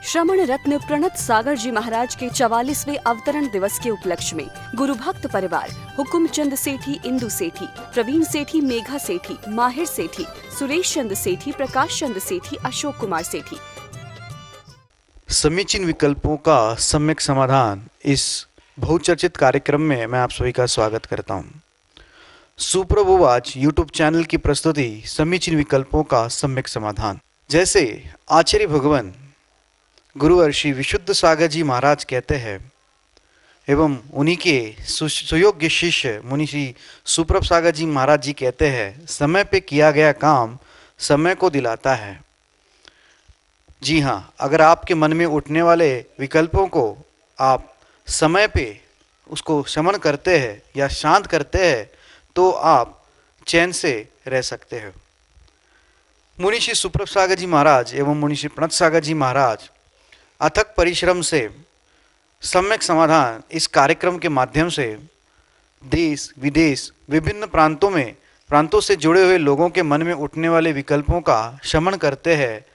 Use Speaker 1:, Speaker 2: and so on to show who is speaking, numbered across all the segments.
Speaker 1: श्रमण रत्न प्रणत सागर जी महाराज के 44वें अवतरण दिवस के उपलक्ष्य में गुरु भक्त परिवार हुकुमचंद सेठी, इंदु सेठी, प्रवीण सेठी, मेघा सेठी, माहिर सेठी, सुरेश चंद सेठी, प्रकाश चंद सेठी, अशोक कुमार सेठी।
Speaker 2: समीचीन विकल्पों का सम्यक समाधान, इस बहुचर्चित कार्यक्रम में मैं आप सभी का स्वागत करता हूं। सुप्रभुवाच यूट्यूब चैनल की प्रस्तुति समीचीन विकल्पों का सम्यक समाधान। जैसे आचार्य भगवान गुरुवर श्री विशुद्ध सागर जी महाराज कहते हैं एवं उन्हीं के सुयोग्य शिष्य मुनि श्री सुप्रभ सागर जी महाराज जी कहते हैं, समय पे किया गया काम समय को दिलाता है। जी हाँ, अगर आपके मन में उठने वाले विकल्पों को आप समय पे उसको शमन करते हैं या शांत करते हैं तो आप चैन से रह सकते हैं। मुनि श्री सुप्रभ सागर जी महाराज एवं मुनि श्री प्रणत सागर जी महाराज अथक परिश्रम से सम्यक समाधान इस कार्यक्रम के माध्यम से देश विदेश विभिन्न प्रांतों से जुड़े हुए लोगों के मन में उठने वाले विकल्पों का शमन करते हैं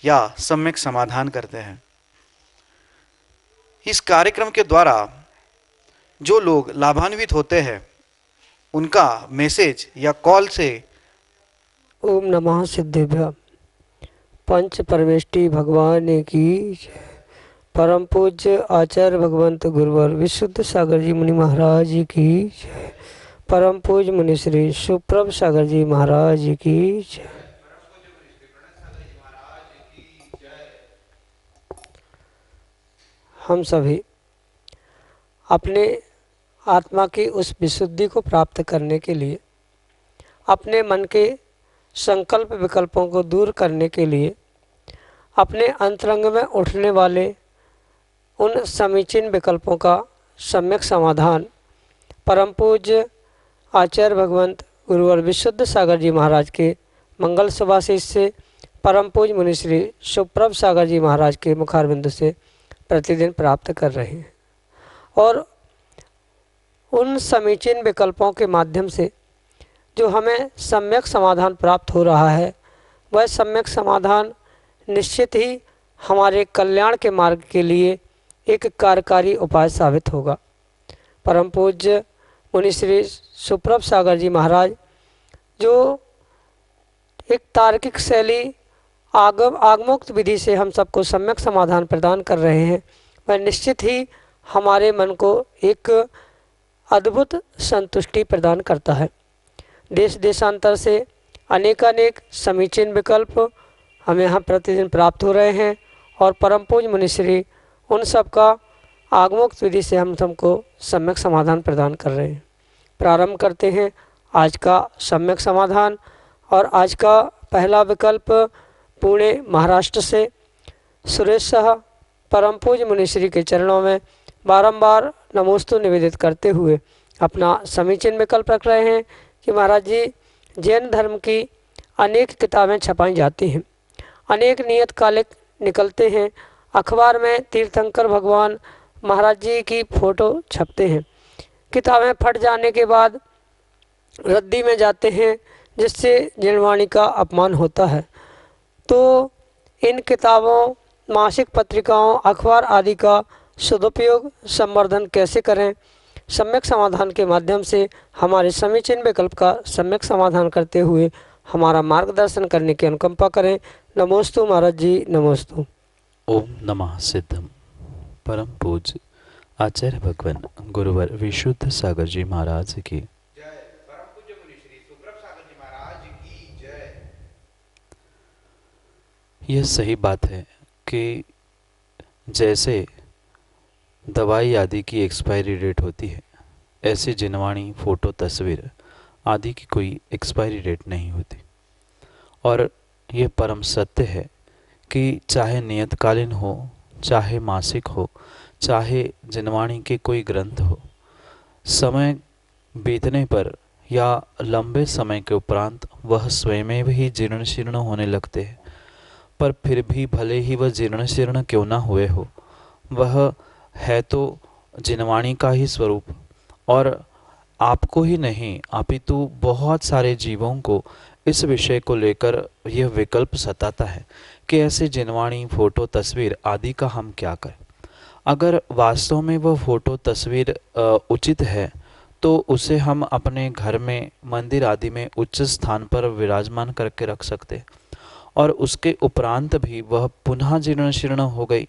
Speaker 2: या सम्यक समाधान करते हैं। इस कार्यक्रम के द्वारा जो लोग लाभान्वित होते हैं उनका मैसेज या कॉल से
Speaker 3: ओम नमः सिद्धेभ्य पंच परमेष्टि भगवान की परम पूज्य आचार्य भगवंत गुरुवर विशुद्ध सागर जी मुनि महाराज जी की जय। परम पूज्य मुनि श्री सुप्रभ सागर जी महाराज जी की जय। हम सभी अपने आत्मा की उस विशुद्धि को प्राप्त करने के लिए, अपने मन के संकल्प विकल्पों को दूर करने के लिए, अपने अंतरंग में उठने वाले उन समीचीन विकल्पों का सम्यक समाधान परम पूज्य आचार्य भगवंत गुरुवर विशुद्ध सागर जी महाराज के मंगल सुभाषिष से परम पूज्य मुनि श्री सुप्रभ सागर जी महाराज के मुखारबिंद से प्रतिदिन प्राप्त कर रहे हैं। और उन समीचीन विकल्पों के माध्यम से जो हमें सम्यक समाधान प्राप्त हो रहा है, वह सम्यक समाधान निश्चित ही हमारे कल्याण के मार्ग के लिए एक कार्यकारी उपाय साबित होगा। परम पूज्य मुनि श्री सुप्रभ सागर जी महाराज जो एक तार्किक शैली आगमोक्त विधि से हम सबको सम्यक समाधान प्रदान कर रहे हैं, वह निश्चित ही हमारे मन को एक अद्भुत संतुष्टि प्रदान करता है। देश देशांतर से अनेकानेक समीचीन विकल्प हमें यहाँ प्रतिदिन प्राप्त हो रहे हैं और परम पूज्य मुनि श्री उन सब का आगमोक्त विधि से हम सबको सम्यक समाधान प्रदान कर रहे हैं। प्रारंभ करते हैं आज का सम्यक समाधान। और आज का पहला विकल्प पुणे महाराष्ट्र से सुरेश शाह परम पूज्य मुनि श्री के चरणों में बारंबार नमोस्तु निवेदित करते हुए अपना समीचीन विकल्प रख रहे हैं कि महाराज जी, जैन धर्म की अनेक किताबें छपाई जाती हैं, अनेक नियतकालिक निकलते हैं, अखबार में तीर्थंकर भगवान महाराज जी की फ़ोटो छपते हैं, किताबें फट जाने के बाद रद्दी में जाते हैं जिससे जैनवाणी का अपमान होता है। तो इन किताबों, मासिक पत्रिकाओं, अखबार आदि का सदुपयोग संवर्धन कैसे करें, सम्यक समाधान के माध्यम से हमारे समीचीन विकल्प का सम्यक समाधान करते हुए हमारा मार्गदर्शन करने की अनुकंपा करें। नमोस्तु महाराज जी, नमोस्तु।
Speaker 4: ओम नमः सिद्धम परम पूज्य आचार्य भगवान गुरुवर विशुद्ध सागर जी महाराज की जय। परम पूज्य मुनि श्री सुप्रभ सागर जी महाराज की जय। यह सही बात है कि जैसे दवाई आदि की एक्सपायरी डेट होती है, ऐसे जिनवाणी, फोटो, तस्वीर आदि की कोई एक्सपायरी डेट नहीं होती। और ये परम सत्य है कि चाहे नियतकालीन हो, चाहे मासिक हो, चाहे जिनवाणी के कोई ग्रंथ हो, समय बीतने पर या लंबे समय के उपरांत वह स्वयं ही जीर्ण शीर्ण होने लगते हैं। पर फिर भी भले ही वह जीर्ण शीर्ण क्यों ना हुए हो, वह है तो जिनवाणी का ही स्वरूप। और आपको ही नहीं अपितु बहुत सारे जीवों को इस विषय को लेकर यह विकल्प सताता है कि ऐसे जिनवाणी फोटो तस्वीर आदि का हम क्या करें। अगर वास्तव में वह फोटो तस्वीर उचित है तो उसे हम अपने घर में, मंदिर आदि में उच्च स्थान पर विराजमान करके रख सकते हैं, और उसके उपरांत भी वह पुनः जीर्ण शीर्ण हो गई,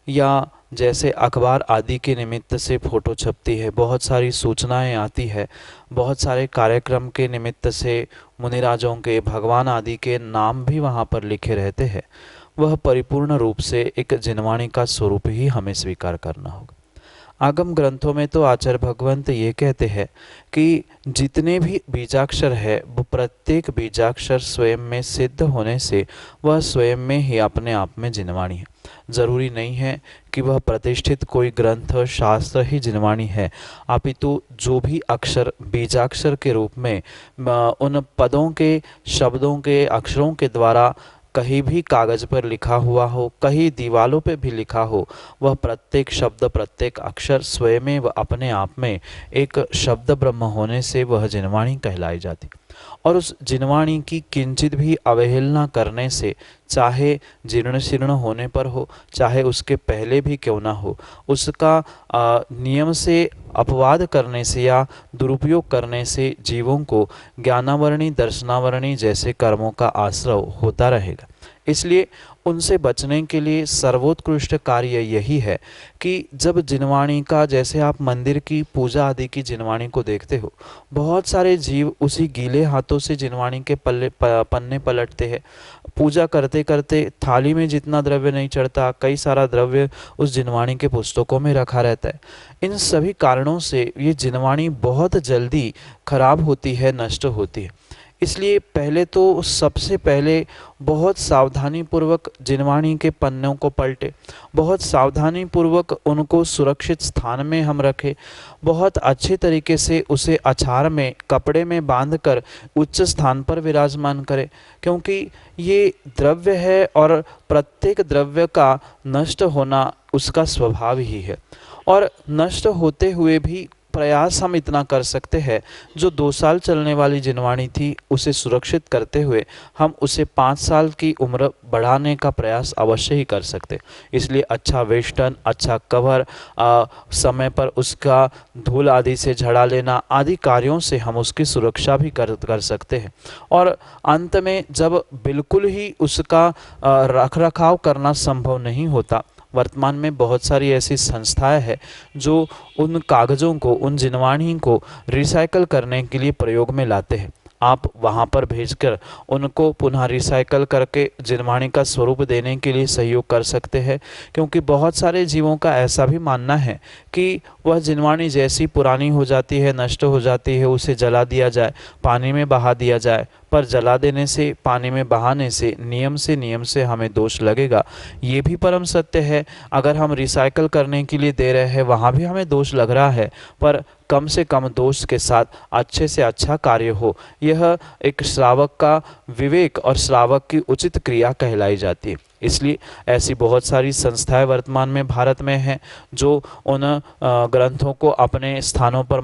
Speaker 4: या जैसे अखबार आदि के निमित्त से फ़ोटो छपती है, बहुत सारी सूचनाएं आती है, बहुत सारे कार्यक्रम के निमित्त से मुनिराजों के, भगवान आदि के नाम भी वहाँ पर लिखे रहते हैं, वह परिपूर्ण रूप से एक जिनवाणी का स्वरूप ही हमें स्वीकार करना होगा। आगम ग्रंथों में तो आचार्य भगवंत ये कहते हैं कि जितने भी बीजाक्षर है वो प्रत्येक बीजाक्षर स्वयं में सिद्ध होने से वह स्वयं में ही अपने आप में जिनवाणी है। जरूरी नहीं है कि वह प्रतिष्ठित कोई ग्रंथ शास्त्र ही जिनवाणी है, अपितु जो भी अक्षर बीजाक्षर के रूप में उन पदों के, शब्दों के, अक्षरों के द्वारा कहीं भी कागज पर लिखा हुआ हो, कहीं दीवालों पे भी लिखा हो, वह प्रत्येक शब्द, प्रत्येक अक्षर स्वयं में व अपने आप में एक शब्द ब्रह्म होने से वह जिनवाणी कहलाई जाती। और उस जिनवाणी की किंचित भी अवहेलना करने से, चाहे जीर्ण शीर्ण होने पर हो, चाहे उसके पहले भी क्यों ना हो, उसका नियम से अपवाद करने से या दुरुपयोग करने से जीवों को ज्ञानावरणी, दर्शनावरणी जैसे कर्मों का आश्रय होता रहेगा। इसलिए उनसे बचने के लिए सर्वोत्कृष्ट कार्य यही है कि जब जिनवाणी का, जैसे आप मंदिर की पूजा आदि की जिनवाणी को देखते हो, बहुत सारे जीव उसी गीले हाथों से जिनवाणी के पन्ने पलटते हैं। पूजा करते करते थाली में जितना द्रव्य नहीं चढ़ता, कई सारा द्रव्य उस जिनवाणी के पुस्तकों में रखा रहता है। इन सभी कारणों से ये जिनवाणी बहुत जल्दी खराब होती है, नष्ट होती है। इसलिए पहले तो, सबसे पहले बहुत सावधानी पूर्वक जिनवाणी के पन्नों को पलटे, बहुत सावधानी पूर्वक उनको सुरक्षित स्थान में हम रखें, बहुत अच्छे तरीके से उसे अचार में, कपड़े में बांधकर उच्च स्थान पर विराजमान करें, क्योंकि ये द्रव्य है और प्रत्येक द्रव्य का नष्ट होना उसका स्वभाव ही है। और नष्ट होते हुए भी प्रयास हम इतना कर सकते हैं, जो 2 साल चलने वाली जिनवाणी थी उसे सुरक्षित करते हुए हम उसे 5 साल की उम्र बढ़ाने का प्रयास अवश्य ही कर सकते। इसलिए अच्छा वेस्टर्न, अच्छा कवर, समय पर उसका धूल आदि से झड़ा लेना आदि कार्यों से हम उसकी सुरक्षा भी कर सकते हैं। और अंत में जब बिल्कुल ही उसका रख रखाव करना संभव नहीं होता, वर्तमान में बहुत सारी ऐसी संस्थाएं हैं जो उन कागज़ों को, उन जिनवाणी को रिसाइकल करने के लिए प्रयोग में लाते हैं। आप वहां पर भेजकर उनको पुनः रिसाइकल करके जिनवाणी का स्वरूप देने के लिए सहयोग कर सकते हैं, क्योंकि बहुत सारे जीवों का ऐसा भी मानना है कि वह जिनवाणी जैसी पुरानी हो जाती है, नष्ट हो जाती है, उसे जला दिया जाए, पानी में बहा दिया जाए। पर जला देने से, पानी में बहाने से नियम से हमें दोष लगेगा, ये भी परम सत्य है। अगर हम रिसाइकल करने के लिए दे रहे हैं, वहाँ भी हमें दोष लग रहा है, पर कम से कम दोष के साथ अच्छे से अच्छा कार्य हो, यह एक श्रावक का विवेक और श्रावक की उचित क्रिया कहलाई जाती है। इसलिए ऐसी बहुत सारी संस्थाएं वर्तमान में भारत में हैं जो उन ग्रंथों को अपने स्थानों पर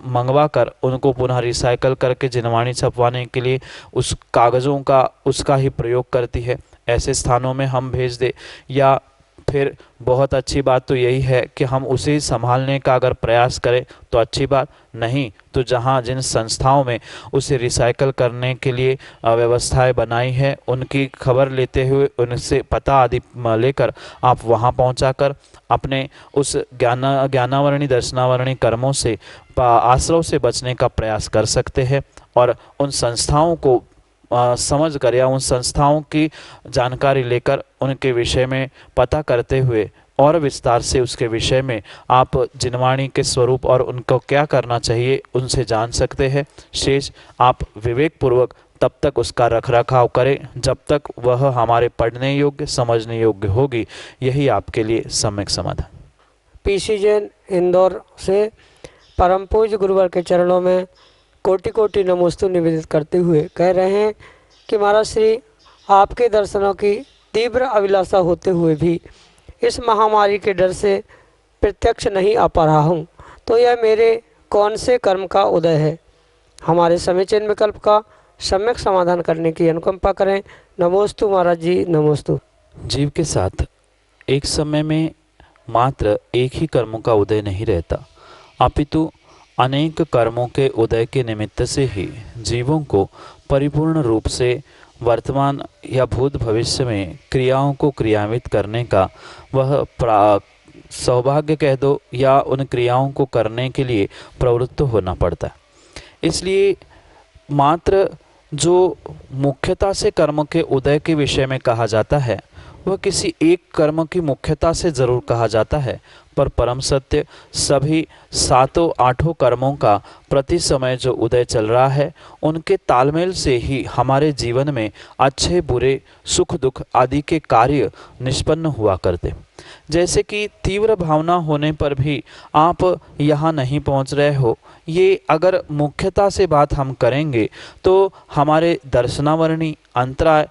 Speaker 4: मंगवा कर उनको पुनः रिसाइकल करके जिनवाणी छपवाने के लिए उस कागज़ों का, उसका ही प्रयोग करती है। ऐसे स्थानों में हम भेज दें, या फिर बहुत अच्छी बात तो यही है कि हम उसे संभालने का अगर प्रयास करें तो अच्छी बात, नहीं तो जहां जिन संस्थाओं में उसे रिसाइकल करने के लिए व्यवस्थाएं बनाई है, उनकी खबर लेते हुए, उनसे पता आदि लेकर आप वहां पहुंचाकर अपने उस ज्ञानावरणी, दर्शनावरणी कर्मों से, आश्रव से बचने का प्रयास कर सकते हैं। और उन संस्थाओं को समझ कर या उन संस्थाओं की जानकारी लेकर उनके विषय में पता करते हुए और विस्तार से उसके विषय में आप जिनवाणी के स्वरूप और उनको क्या करना चाहिए उनसे जान सकते हैं। शेष आप विवेक पूर्वक तब तक उसका रखरखाव करें जब तक वह हमारे पढ़ने योग्य, समझने योग्य होगी। यही आपके लिए सम्यक समाधान।
Speaker 3: पीसी जैन इंदौर से परम पूज्य गुरुवर के चरणों में कोटि कोटि नमोस्तु निवेदित करते हुए कह रहे हैं कि महाराज श्री, आपके दर्शनों की तीव्र अभिलाषा होते हुए भी इस महामारी के डर से प्रत्यक्ष नहीं आ पा रहा हूँ, तो यह मेरे कौन से कर्म का उदय है? हमारे समय चयन विकल्प का सम्यक समाधान करने की अनुकंपा करें। नमोस्तु महाराज जी, नमोस्तु।
Speaker 4: जीव के साथ एक समय में मात्र एक ही कर्मों का उदय नहीं रहता, अपितु अनेक कर्मों के उदय के निमित्त से ही जीवों को परिपूर्ण रूप से वर्तमान या भूत भविष्य में क्रियाओं को क्रियान्वित करने का वह सौभाग्य कह दो या उन क्रियाओं को करने के लिए प्रवृत्त होना पड़ता है। इसलिए मात्र जो मुख्यता से कर्म के उदय के विषय में कहा जाता है वह किसी एक कर्म की मुख्यता से जरूर कहा जाता है, पर परम सत्य सभी सातों आठों कर्मों का प्रति समय जो उदय चल रहा है उनके तालमेल से ही हमारे जीवन में अच्छे बुरे सुख दुख आदि के कार्य निष्पन्न हुआ करते। जैसे कि तीव्र भावना होने पर भी आप यहाँ नहीं पहुँच रहे हो, ये अगर मुख्यता से बात हम करेंगे तो हमारे दर्शनावरणी अंतराय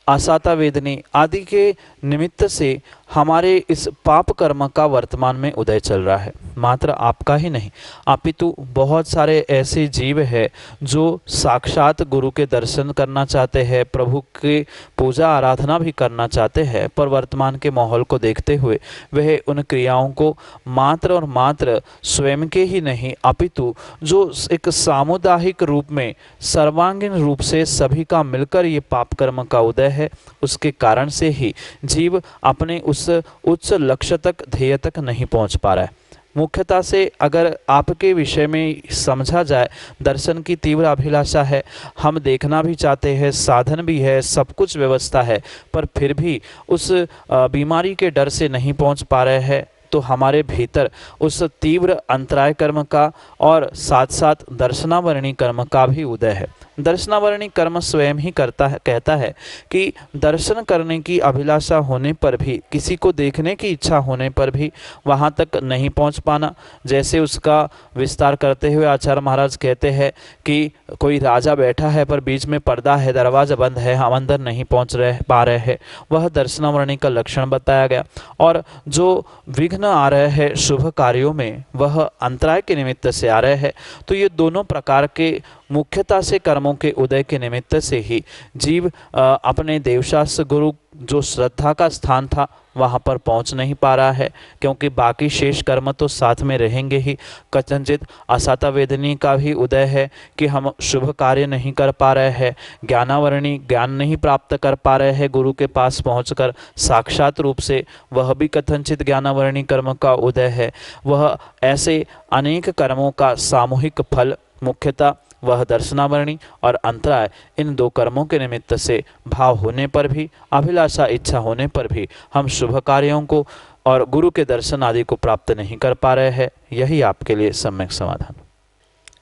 Speaker 4: आसाता वेदनी आदि के निमित्त से हमारे इस पाप कर्म का वर्तमान में उदय चल रहा है। मात्र आपका ही नहीं अपितु बहुत सारे ऐसे जीव हैं जो साक्षात गुरु के दर्शन करना चाहते हैं, प्रभु के पूजा आराधना भी करना चाहते हैं, पर वर्तमान के माहौल को देखते हुए वह उन क्रियाओं को मात्र और मात्र स्वयं के ही नहीं अपितु जो एक सामुदायिक रूप में सर्वांगीण रूप से सभी का मिलकर ये पाप कर्म का उदय है, उसके कारण से ही जीव अपने उस उच्च लक्ष्य तक ध्येय तक नहीं पहुंच पा रहा है। मुख्यता से अगर आपके विषय में समझा जाए, दर्शन की तीव्र अभिलाषा है, हम देखना भी चाहते हैं, साधन भी है, सब कुछ व्यवस्था है, पर फिर भी उस बीमारी के डर से नहीं पहुंच पा रहे हैं, तो हमारे भीतर उस तीव्र अंतराय कर्म का और साथ साथ दर्शनावरणी कर्म का भी उदय है। दर्शनावरणी कर्म स्वयं ही कहता है कि दर्शन करने की अभिलाषा होने पर भी, किसी को देखने की इच्छा होने पर भी वहाँ तक नहीं पहुँच पाना। जैसे उसका विस्तार करते हुए आचार्य महाराज कहते हैं कि कोई राजा बैठा है पर बीच में पर्दा है, दरवाजा बंद है, हम अंदर नहीं पहुँच पा रहे हैं, वह दर्शनावरणी का लक्षण बताया गया। और जो विघ्न आ रहे हैं शुभ कार्यों में वह अंतराय के निमित्त से आ रहे हैं। तो ये दोनों प्रकार के मुख्यता से कर्मों के उदय के निमित्त से ही जीव अपने देवशास्त्र गुरु जो श्रद्धा का स्थान था वहाँ पर पहुँच नहीं पा रहा है, क्योंकि बाकी शेष कर्म तो साथ में रहेंगे ही। कथनचित असाता वेदनी का भी उदय है कि हम शुभ कार्य नहीं कर पा रहे हैं, ज्ञानावरणी ज्ञान नहीं प्राप्त कर पा रहे हैं गुरु के पास पहुंचकर साक्षात रूप से, वह भी कथनचित ज्ञानावरणी कर्म का उदय है। वह ऐसे अनेक कर्मों का सामूहिक फल मुख्यता वह दर्शनावरणी और अंतराय, इन दो कर्मों के निमित्त से भाव होने पर भी, अभिलाषा इच्छा होने पर भी हम शुभ कार्यों को और गुरु के दर्शन आदि को प्राप्त नहीं कर पा रहे हैं। यही आपके लिए सम्यक समाधान।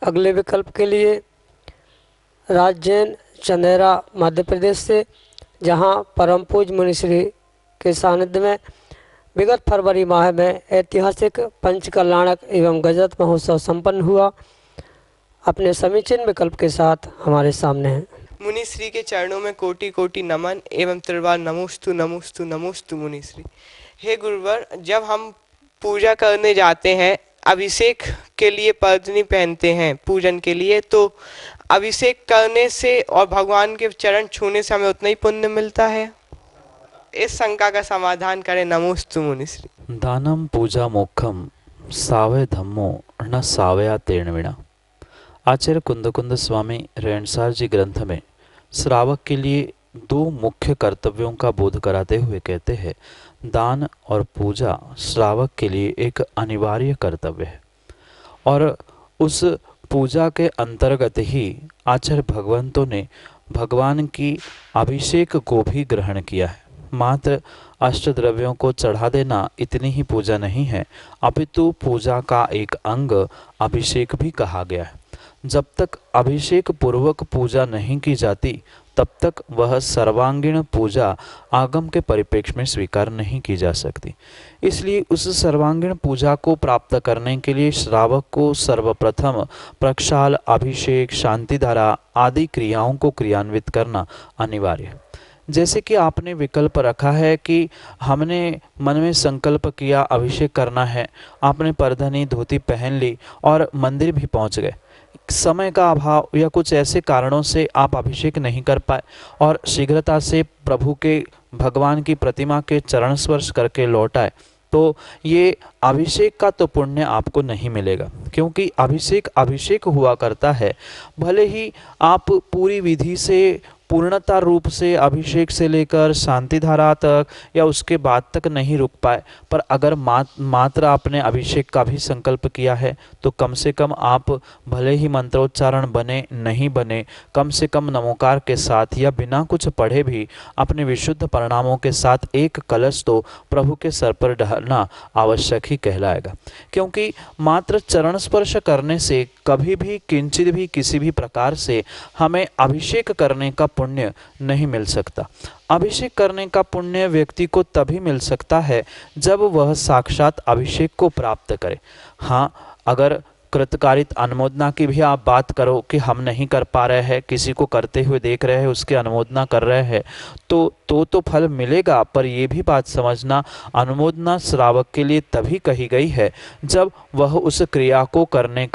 Speaker 3: अगले विकल्प के लिए राजजैन चंदेरा मध्य प्रदेश से, जहां परम पूज्य मुनिश्री के सानिध्य में विगत फरवरी माह में ऐतिहासिक पंचकल्याणक एवं गजरत महोत्सव संपन्न हुआ, अपने समीचीन विकल्प के साथ हमारे सामने हैं।
Speaker 5: मुनिश्री के चरणों में कोटि कोटि नमन एवं त्रिवार नमोस्तु नमोस्तु नमोस्तु मुनिश्री। हे गुरुवर, जब हम पूजा करने जाते हैं, अभिषेक के लिए पर्दनी पहनते हैं पूजन के लिए, तो अभिषेक करने से और भगवान के चरण छूने से हमें उतना ही पुण्य मिलता है? इस शंका का समाधान करें। नमोस्तु मुनिश्री।
Speaker 4: दानम पूजा मोक्षम सावय धम्मो न सावया तेर्णविणा। आचार्य कुंद स्वामी रेणसार जी ग्रंथ में श्रावक के लिए दो मुख्य कर्तव्यों का बोध कराते हुए कहते हैं, दान और पूजा श्रावक के लिए एक अनिवार्य कर्तव्य है, और उस पूजा के अंतर्गत ही आचार्य भगवंतों ने भगवान की अभिषेक को भी ग्रहण किया है। मात्र अष्टद्रव्यों को चढ़ा देना इतनी ही पूजा नहीं है, अपितु पूजा का एक अंग अभिषेक भी कहा गया है। जब तक अभिषेक पूर्वक पूजा नहीं की जाती तब तक वह सर्वांगीण पूजा आगम के परिप्रेक्ष्य में स्वीकार नहीं की जा सकती। इसलिए उस सर्वांगीण पूजा को प्राप्त करने के लिए श्रावक को सर्वप्रथम प्रक्षाल, अभिषेक, शांतिधारा आदि क्रियाओं को क्रियान्वित करना अनिवार्य है। जैसे कि आपने विकल्प रखा है कि हमने मन में संकल्प किया अभिषेक करना है, आपने परधनी धोती पहन ली और मंदिर भी पहुंच गए, समय का अभाव या कुछ ऐसे कारणों से आप अभिषेक नहीं कर पाए और शीघ्रता से प्रभु के भगवान की प्रतिमा के चरण स्पर्श करके लौट आए, तो ये अभिषेक का तो पुण्य आपको नहीं मिलेगा, क्योंकि अभिषेक हुआ करता है। भले ही आप पूरी विधि से पूर्णता रूप से अभिषेक से लेकर शांति धारा तक या उसके बाद तक नहीं रुक पाए, पर अगर मात्र आपने अभिषेक का भी संकल्प किया है तो कम से कम आप भले ही मंत्रोच्चारण बने नहीं बने, कम से कम नमोकार के साथ या बिना कुछ पढ़े भी अपने विशुद्ध परिणामों के साथ एक कलश तो प्रभु के सर पर डालना आवश्यक ही कहलाएगा। क्योंकि मात्र चरण स्पर्श करने से कभी भी किंचित भी किसी भी प्रकार से हमें अभिषेक करने का पुण्य नहीं मिल सकता। अभिषेक करने का पुण्य व्यक्ति को तभी मिल सकता है जब वह साक्षात अभिषेक को प्राप्त करे। हाँ, अगर कृतकारित अनुमोदना की भी आप बात करो कि हम नहीं कर पा रहे हैं, किसी को करते हुए देख रहे हैं, उसकी अनुमोदना कर रहे हैं, तो फल मिलेगा। पर यह भी बात समझना, अनुमोदना श्रावक के लिए तभी कही गई है जब वह उस क्रिया को करने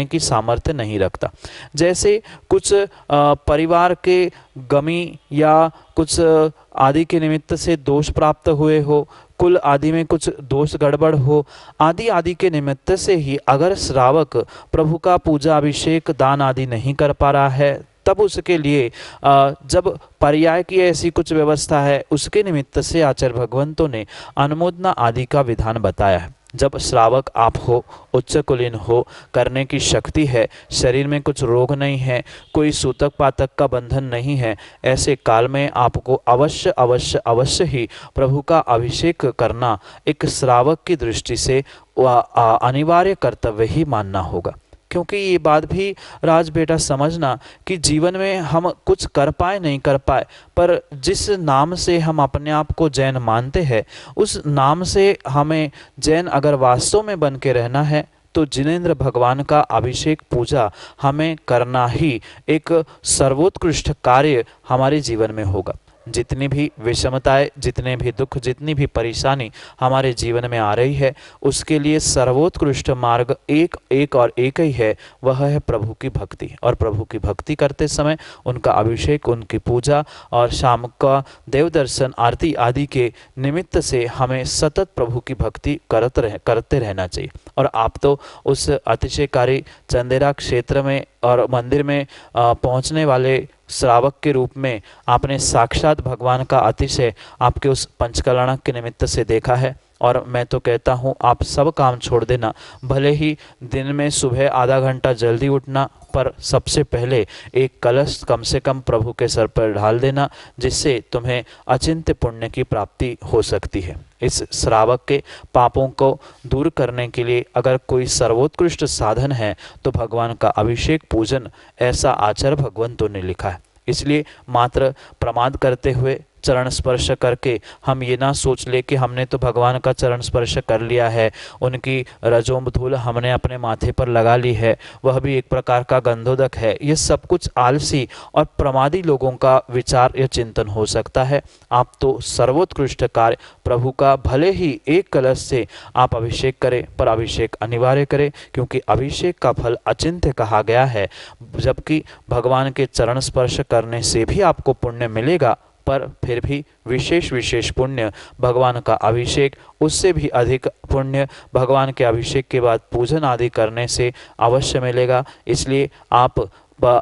Speaker 4: की सामर्थ्य नहीं रखता। जैसे कुछ परिवार के गमी या कुछ आदि के निमित्त से दोष प्राप्त हुए हो, कुल आदि में कुछ दोष गड़बड़ हो, आदि के निमित्त से ही अगर श्रावक प्रभु का पूजा अभिषेक दान आदि नहीं कर पा रहा है, तब उसके लिए जब पर्याय की ऐसी कुछ व्यवस्था है, उसके निमित्त से आचार्य भगवंतों ने अनुमोदना आदि का विधान बताया है। जब श्रावक आप हो, उच्च कुलीन हो, करने की शक्ति है, शरीर में कुछ रोग नहीं है, कोई सूतक पातक का बंधन नहीं है, ऐसे काल में आपको अवश्य ही प्रभु का अभिषेक करना एक श्रावक की दृष्टि से अनिवार्य कर्तव्य ही मानना होगा। क्योंकि ये बात भी राज बेटा समझना कि जीवन में हम कुछ कर पाए नहीं कर पाए, पर जिस नाम से हम अपने आप को जैन मानते हैं, उस नाम से हमें जैन अगर वास्तव में बन के रहना है तो जिनेंद्र भगवान का अभिषेक पूजा हमें करना ही एक सर्वोत्कृष्ट कार्य हमारे जीवन में होगा। जितनी भी विषमताएं, जितने भी दुख, जितनी भी परेशानी हमारे जीवन में आ रही है, उसके लिए सर्वोत्कृष्ट मार्ग एक और एक ही है, वह है प्रभु की भक्ति। और प्रभु की भक्ति करते समय उनका अभिषेक, उनकी पूजा और शाम का देव दर्शन, आरती आदि के निमित्त से हमें सतत प्रभु की भक्ति करते रहना चाहिए। और आप तो उस अतिशयकारी चंदेरा क्षेत्र में और मंदिर में पहुंचने वाले श्रावक के रूप में आपने साक्षात भगवान का अतिशय आपके उस पंचकलणक के निमित्त से देखा है। और मैं तो कहता हूँ आप सब काम छोड़ देना, भले ही दिन में सुबह आधा घंटा जल्दी उठना, पर सबसे पहले एक कलश कम से कम प्रभु के सर पर ढाल देना, जिससे तुम्हें अचिंत्य पुण्य की प्राप्ति हो सकती है। इस श्रावक के पापों को दूर करने के लिए अगर कोई सर्वोत्कृष्ट साधन है तो भगवान का अभिषेक पूजन, ऐसा आचार्य भगवंतों ने लिखा है। इसलिए मात्र प्रमाद करते हुए चरण स्पर्श करके हम ये ना सोच ले कि हमने तो भगवान का चरण स्पर्श कर लिया है, उनकी रजों धूल हमने अपने माथे पर लगा ली है, वह भी एक प्रकार का गंधोदक है। ये सब कुछ आलसी और प्रमादी लोगों का विचार या चिंतन हो सकता है। आप तो सर्वोत्कृष्ट कार्य प्रभु का भले ही एक कलश से आप अभिषेक करें, पर अभिषेक अनिवार्य करें, क्योंकि अभिषेक का फल अचिंत्य कहा गया है। जबकि भगवान के चरण स्पर्श करने से भी आपको पुण्य मिलेगा, पर फिर भी विशेष पुण्य भगवान का अभिषेक, उससे भी अधिक पुण्य भगवान के अभिषेक के बाद पूजन आदि करने से अवश्य मिलेगा। इसलिए आप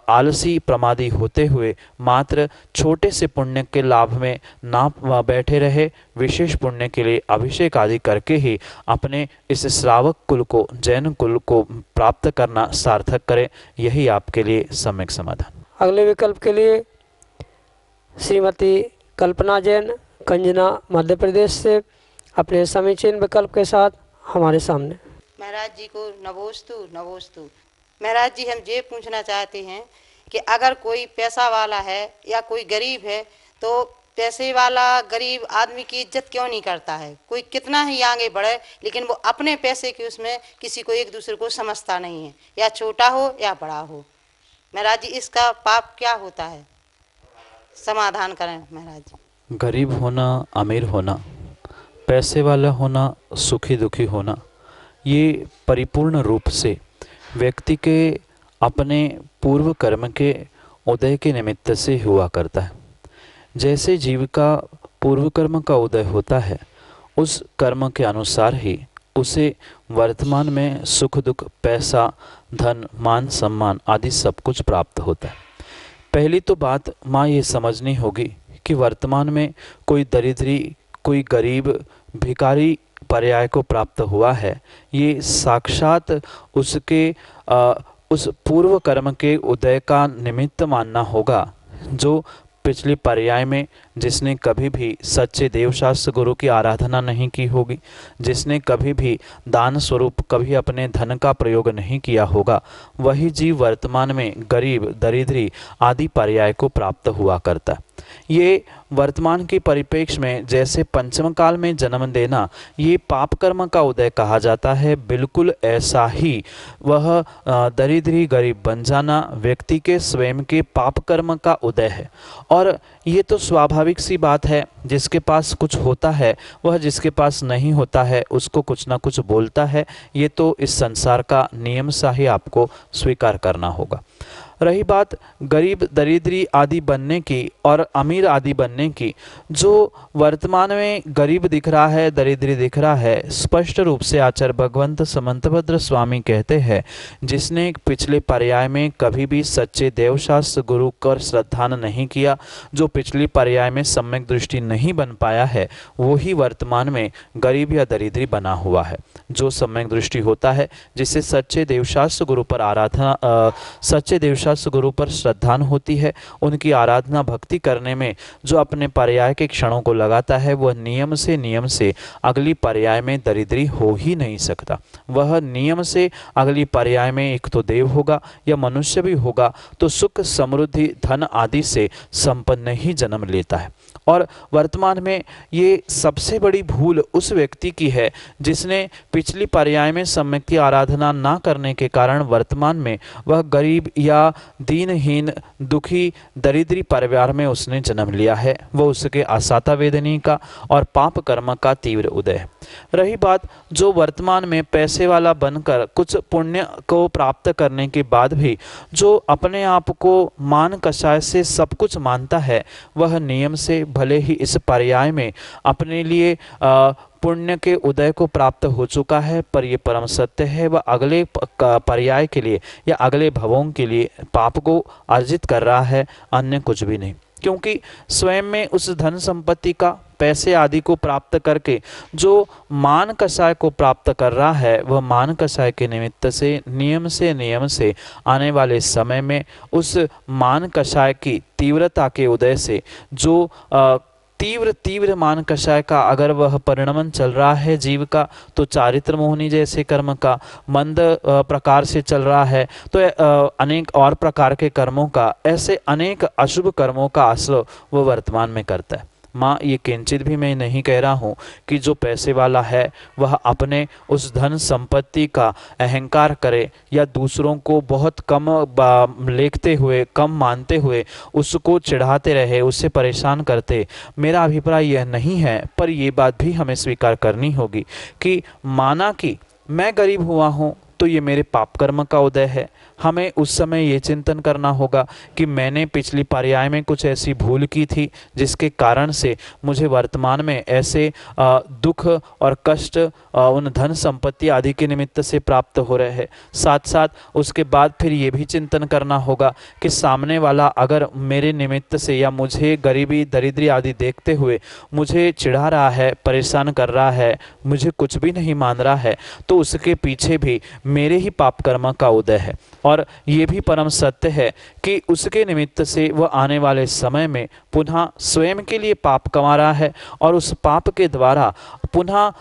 Speaker 4: आलसी प्रमादी होते हुए मात्र छोटे से पुण्य के लाभ में ना बैठे रहे, विशेष पुण्य के लिए अभिषेक आदि करके ही अपने इस श्रावक कुल को, जैन कुल को प्राप्त करना सार्थक करें। यही आपके लिए सम्यक समाधान।
Speaker 3: अगले विकल्प के लिए श्रीमती कल्पना जैन, कंजना, मध्य प्रदेश से अपने समीचीन विकल्प के साथ हमारे सामने।
Speaker 6: महाराज जी को नमोस्तु नमोस्तु। महाराज जी, हम ये पूछना चाहते हैं कि अगर कोई पैसा वाला है या कोई गरीब है, तो पैसे वाला गरीब आदमी की इज्जत क्यों नहीं करता है? कोई कितना ही आगे बढ़े, लेकिन वो अपने पैसे के उसमें किसी को, एक दूसरे को समझता नहीं है, या छोटा हो या बड़ा हो। महाराज जी, इसका पाप क्या होता है? समाधान करें महाराज जी।
Speaker 4: गरीब होना, अमीर होना, पैसे वाला होना, सुखी दुखी होना, ये परिपूर्ण रूप से व्यक्ति के अपने पूर्व कर्म के उदय के निमित्त से हुआ करता है। जैसे जीव का पूर्व कर्म का उदय होता है, उस कर्म के अनुसार ही उसे वर्तमान में सुख दुख, पैसा, धन, मान, सम्मान आदि सब कुछ प्राप्त होता है। पहली तो बात माँ ये समझनी होगी कि वर्तमान में कोई दरिद्री, कोई गरीब, भिखारी पर्याय को प्राप्त हुआ है, ये साक्षात उसके उस पूर्व कर्म के उदय का निमित्त मानना होगा, जो पिछले पर्याय में जिसने कभी भी सच्चे देवशास्त्र गुरु की आराधना नहीं की होगी, जिसने कभी भी दान स्वरूप कभी अपने धन का प्रयोग नहीं किया होगा, वही जीव वर्तमान में गरीब, दरिद्री आदि पर्याय को प्राप्त हुआ करता है। ये वर्तमान के परिप्रेक्ष्य में जैसे पंचम काल में जन्म देना ये पाप कर्म का उदय कहा जाता है, बिल्कुल ऐसा ही वह दरिद्री गरीब बन जाना व्यक्ति के स्वयं के पाप कर्म का उदय है। और ये तो स्वाभाविक सी बात है, जिसके पास कुछ होता है वह जिसके पास नहीं होता है उसको कुछ ना कुछ बोलता है। ये तो इस संसार का नियम सा ही आपको स्वीकार करना होगा। रही बात गरीब, दरिद्री आदि बनने की और अमीर आदि बनने की, जो वर्तमान में गरीब दिख रहा है, दरिद्री दिख रहा है, स्पष्ट रूप से आचार्य भगवंत समंतभद्र स्वामी कहते हैं, जिसने पिछले पर्याय में कभी भी सच्चे देवशास्त्र गुरु कर श्रद्धान नहीं किया, जो पिछली पर्याय में सम्यक दृष्टि नहीं बन पाया है, वो ही वर्तमान में गरीब या दरिद्री बना हुआ है। जो सम्यक दृष्टि होता है, जिससे सच्चे देवशास्त्र गुरु पर आराधना, सच्चे देवशास्त्र गुरु पर श्रद्धान होती है, उनकी आराधना भक्ति करने में जो अपने पर्याय के क्षणों को लगाता है, वह नियम से अगली पर्याय में दरिद्री हो ही नहीं सकता। वह नियम से अगली पर्याय में एक तो देव होगा या मनुष्य भी होगा, तो सुख, समृद्धि, धन आदि से संपन्न ही जन्म लेता है। और वर्तमान में ये सबसे बड़ी भूल उस व्यक्ति की है जिसने पिछली पर्याय में सम्यक की आराधना ना करने के कारण वर्तमान में वह गरीब या दीनहीन, दुखी, दरिद्री परिवार में उसने जन्म लिया है। वह उसके आसाता वेदनी का और पाप कर्म का तीव्र उदय है। रही बात जो वर्तमान में पैसे वाला बनकर कुछ पुण्य को प्राप्त करने के बाद भी जो अपने आप को मान कषाय से सब कुछ मानता है, वह नियम से भले ही इस पर्याय में अपने लिए पुण्य के उदय को प्राप्त हो चुका है, पर यह परम सत्य है, वह अगले पर्याय के लिए या अगले भवों के लिए पाप को अर्जित कर रहा है, अन्य कुछ भी नहीं। क्योंकि स्वयं में उस धन संपत्ति का, पैसे आदि को प्राप्त करके जो मान कषाय को प्राप्त कर रहा है, वह मान कषाय के निमित्त से नियम से आने वाले समय में उस मान कषाय की तीव्रता के उदय से जो तीव्र मान कषाय का अगर वह परिणमन चल रहा है जीव का, तो चारित्र मोहनी जैसे कर्म का मंद प्रकार से चल रहा है, तो अनेक और प्रकार के कर्मों का, ऐसे अनेक अशुभ कर्मों का आश्रय वह वर्तमान में करता है। माँ, ये किंचित भी मैं नहीं कह रहा हूँ कि जो पैसे वाला है वह अपने उस धन संपत्ति का अहंकार करे या दूसरों को बहुत कम लेखते हुए, कम मानते हुए उसको चिढ़ाते रहे, उससे परेशान करते। मेरा अभिप्राय यह नहीं है, पर ये बात भी हमें स्वीकार करनी होगी कि माना कि मैं गरीब हुआ हूँ तो ये मेरे पाप कर्म का उदय है। हमें उस समय ये चिंतन करना होगा कि मैंने पिछली पर्याय में कुछ ऐसी भूल की थी जिसके कारण से मुझे वर्तमान में ऐसे दुख और कष्ट उन धन संपत्ति आदि के निमित्त से प्राप्त हो रहे हैं। साथ साथ उसके बाद फिर ये भी चिंतन करना होगा कि सामने वाला अगर मेरे निमित्त से या मुझे गरीबी, दरिद्री आदि देखते हुए मुझे चिढ़ा रहा है, परेशान कर रहा है, मुझे कुछ भी नहीं मान रहा है, तो उसके पीछे भी मेरे ही पाप कर्म का उदय है। और ये भी परम सत्य है कि उसके निमित्त से वह आने वाले समय में पुनः स्वयं के लिए पाप कमा रहा है और उस पाप के द्वारा पुनः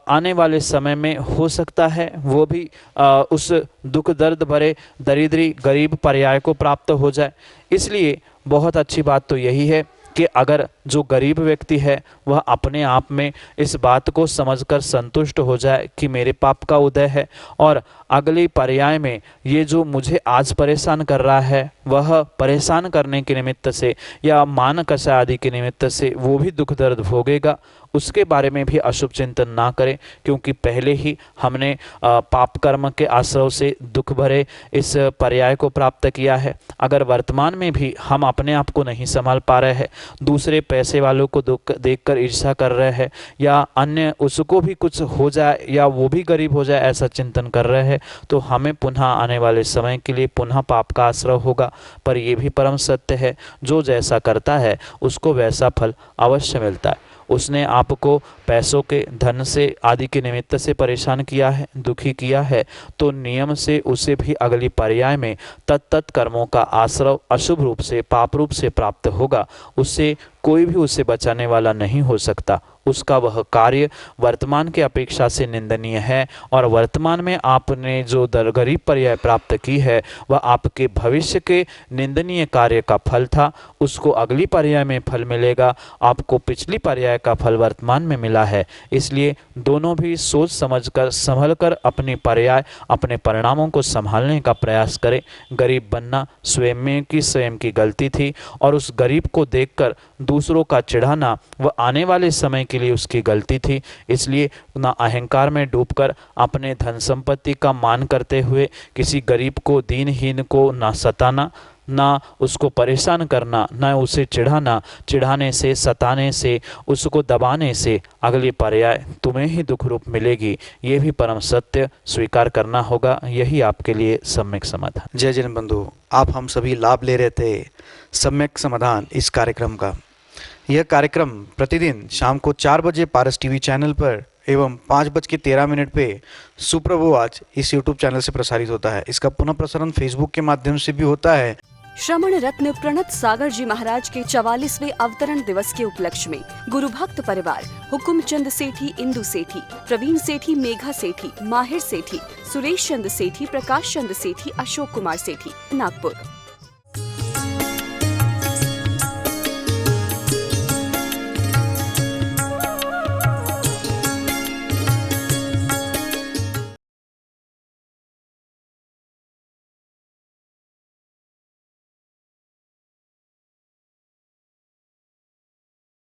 Speaker 4: आने वाले समय में हो सकता है वो भी उस दुख दर्द भरे दरिद्री गरीब पर्याय को प्राप्त हो जाए। इसलिए बहुत अच्छी बात तो यही है कि अगर जो गरीब व्यक्ति है वह अपने आप में इस बात को समझकर संतुष्ट हो जाए कि मेरे पाप का उदय है और अगले पर्याय में ये जो मुझे आज परेशान कर रहा है वह परेशान करने के निमित्त से या मान कषा आदि के निमित्त से वो भी दुख दर्द भोगेगा, उसके बारे में भी अशुभ चिंतन ना करें, क्योंकि पहले ही हमने पाप कर्म के आश्रय से दुख भरे इस पर्याय को प्राप्त किया है। अगर वर्तमान में भी हम अपने आप को नहीं संभाल पा रहे हैं, दूसरे पैसे वालों को देखकर ईर्ष्या कर रहे हैं या अन्य उसको भी कुछ हो जाए या वो भी गरीब हो जाए ऐसा चिंतन कर रहे हैं, तो हमें पुनः आने वाले समय के लिए पुनः पाप का आश्रय होगा। पर यह भी परम सत्य है, जो जैसा करता है उसको वैसा फल अवश्य मिलता है। उसने आपको पैसों के धन से आदि के निमित्त से परेशान किया है, दुखी किया है, तो नियम से उसे भी अगली पर्याय में तत्त कर्मों का आश्रय अशुभ रूप से पाप रूप से प्राप्त होगा। उससे कोई भी उसे बचाने वाला नहीं हो सकता। उसका वह कार्य वर्तमान के अपेक्षा से निंदनीय है और वर्तमान में आपने जो गरीब पर्याय प्राप्त की है वह आपके भविष्य के निंदनीय कार्य का फल था, उसको अगली पर्याय में फल मिलेगा। आपको पिछली पर्याय का फल वर्तमान में मिला है, इसलिए दोनों भी सोच समझकर संभल कर अपनी पर्याय अपने परिणामों को संभालने का प्रयास करें। गरीब बनना स्वयं की गलती थी और उस गरीब को देखकर दूसरों का चिढ़ाना वह आने वाले समय के लिए उसकी गलती थी। इसलिए ना अहंकार में डूबकर अपने धन संपत्ति का मान करते हुए किसी गरीब को, दीनहीन को ना सताना, ना उसको परेशान करना, ना उसे चिढ़ाना। चिढ़ाने से, सताने से, उसको दबाने से अगली पर्याय तुम्हें ही दुख रूप मिलेगी। ये भी परम सत्य स्वीकार करना होगा। यही आपके लिए सम्यक समाधान।
Speaker 2: जय जैन बंधु, आप हम सभी लाभ ले रहे थे सम्यक समाधान इस कार्यक्रम का। यह कार्यक्रम प्रतिदिन शाम को 4 बजे पारस टीवी चैनल पर एवं 5:13 पे सुप्रभु आज इस यूट्यूब चैनल से प्रसारित होता है। इसका पुनः प्रसारण फेसबुक के माध्यम से भी होता है।
Speaker 1: श्रमण रत्न प्रणत सागर जी महाराज के 44वें अवतरण दिवस के उपलक्ष्य में गुरु भक्त परिवार हुकुमचंद सेठी, इंदु सेठी, प्रवीण सेठी, मेघा सेठी, माहिर सेठी, सुरेश चंद सेठी, प्रकाश चंद सेठी, अशोक कुमार सेठी, नागपुर